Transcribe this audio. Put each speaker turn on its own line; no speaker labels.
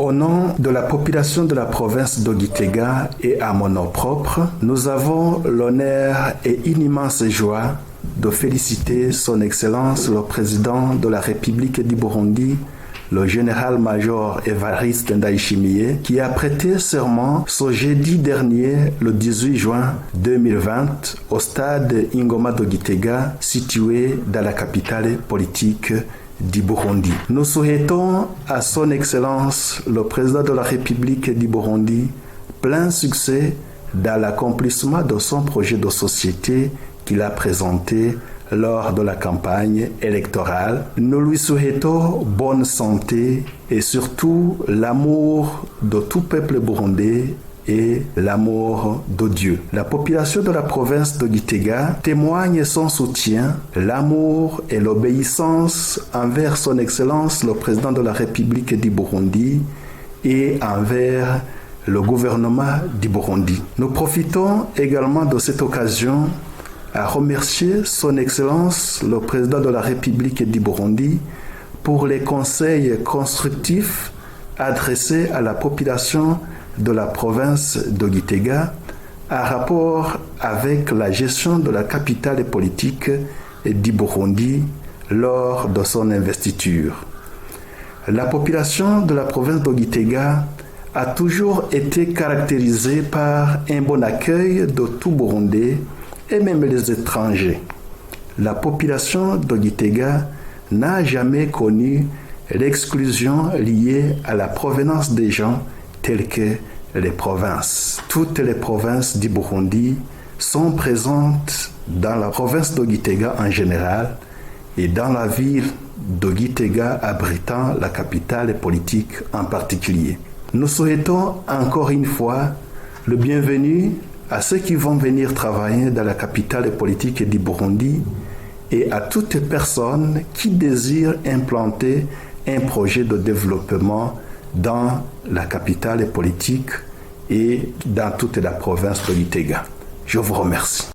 Au nom de la population de la province de Gitega et à mon nom propre, nous avons l'honneur et une immense joie de féliciter Son Excellence le Président de la République du Burundi, le général-major Évariste Ndayishimiye, qui a prêté serment ce jeudi dernier, le 18 juin 2020, au stade Ingoma de Gitega, situé dans la capitale politique du Burundi. Nous souhaitons à Son Excellence le Président de la République du Burundi plein succès dans l'accomplissement de son projet de société qu'il a présenté lors de la campagne électorale. Nous lui souhaitons bonne santé et surtout l'amour de tout peuple burundais et l'amour de Dieu. La population de la province de Gitega témoigne son soutien, l'amour et l'obéissance envers Son Excellence le Président de la République du Burundi et envers le gouvernement du Burundi. Nous profitons également de cette occasion à remercier Son Excellence le Président de la République du Burundi pour les conseils constructifs adressés à la population de la province de Gitega en rapport avec la gestion de la capitale politique du Burundi lors de son investiture. La population de la province de Gitega a toujours été caractérisée par un bon accueil de tout Burundais et même les étrangers. La population de Gitega n'a jamais connu l'exclusion liée à la provenance des gens telles que les provinces. Toutes les provinces du Burundi sont présentes dans la province de Gitega en général et dans la ville de Gitega abritant la capitale politique en particulier. Nous souhaitons encore une fois le bienvenu à ceux qui vont venir travailler dans la capitale politique du Burundi et à toute personne qui désire implanter un projet de développement dans la capitale politique et dans toute la province de Gitega. Je vous remercie.